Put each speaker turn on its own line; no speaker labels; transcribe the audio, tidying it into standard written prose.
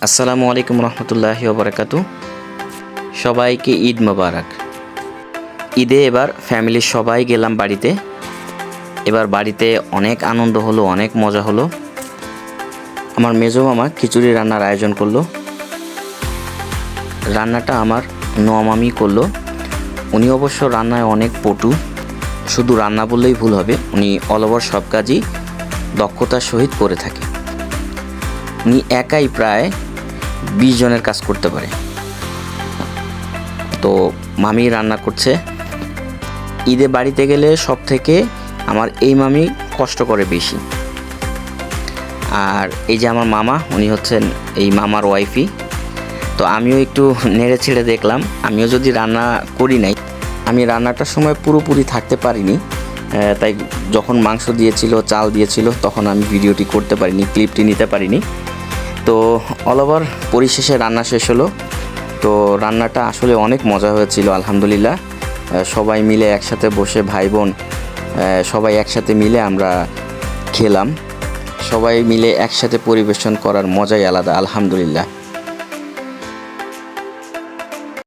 আসসালামু আলাইকুম রহমতুল্লাহি ওয়া বারাকাতুহু। সবাইকে ঈদ মোবারক। ঈদে এবার ফ্যামিলির সবাই গেলাম বাড়িতে। এবার বাড়িতে অনেক আনন্দ হলো, অনেক মজা হলো। আমার মেজো মামা খিচুড়ি রান্নার আয়োজন করলো। রান্নাটা আমার নোয়া মামি করলো। উনি অবশ্য রান্নায় অনেক পটু, শুধু রান্না বললেই ভুল হবে, উনি অল ওভার সব কাজই দক্ষতার সহিত করে থাকে। উনি একাই প্রায় 20 জনের কাজ করতে পারে। তো মামি রান্না করছে। ঈদে বাড়িতে গেলে সব থেকে আমার এই মামি কষ্ট করে বেশি। আর এই যে আমার মামা, উনি হচ্ছেন এই মামার ওয়াইফই। তো আমিও একটু নেড়ে ছেড়ে দেখলাম। আমিও যদি রান্না করি নাই, আমি রান্নাটার সময় পুরোপুরি থাকতে পারিনি, তাই যখন মাংস দিয়েছিল, চাল দিয়েছিল, তখন আমি ভিডিওটি করতে পারিনি, ক্লিপটি নিতে পারিনি। তো অল ওভার পরিশেষে রান্না শেষ হলো। তো রান্নাটা আসলে অনেক মজা হয়েছিল আলহামদুলিল্লাহ। সবাই মিলে একসাথে বসে, ভাই বোন সবাই একসাথে মিলে আমরা খেলাম। সবাই মিলে একসাথে পরিবেশন করার মজাই আলাদা আলহামদুলিল্লাহ।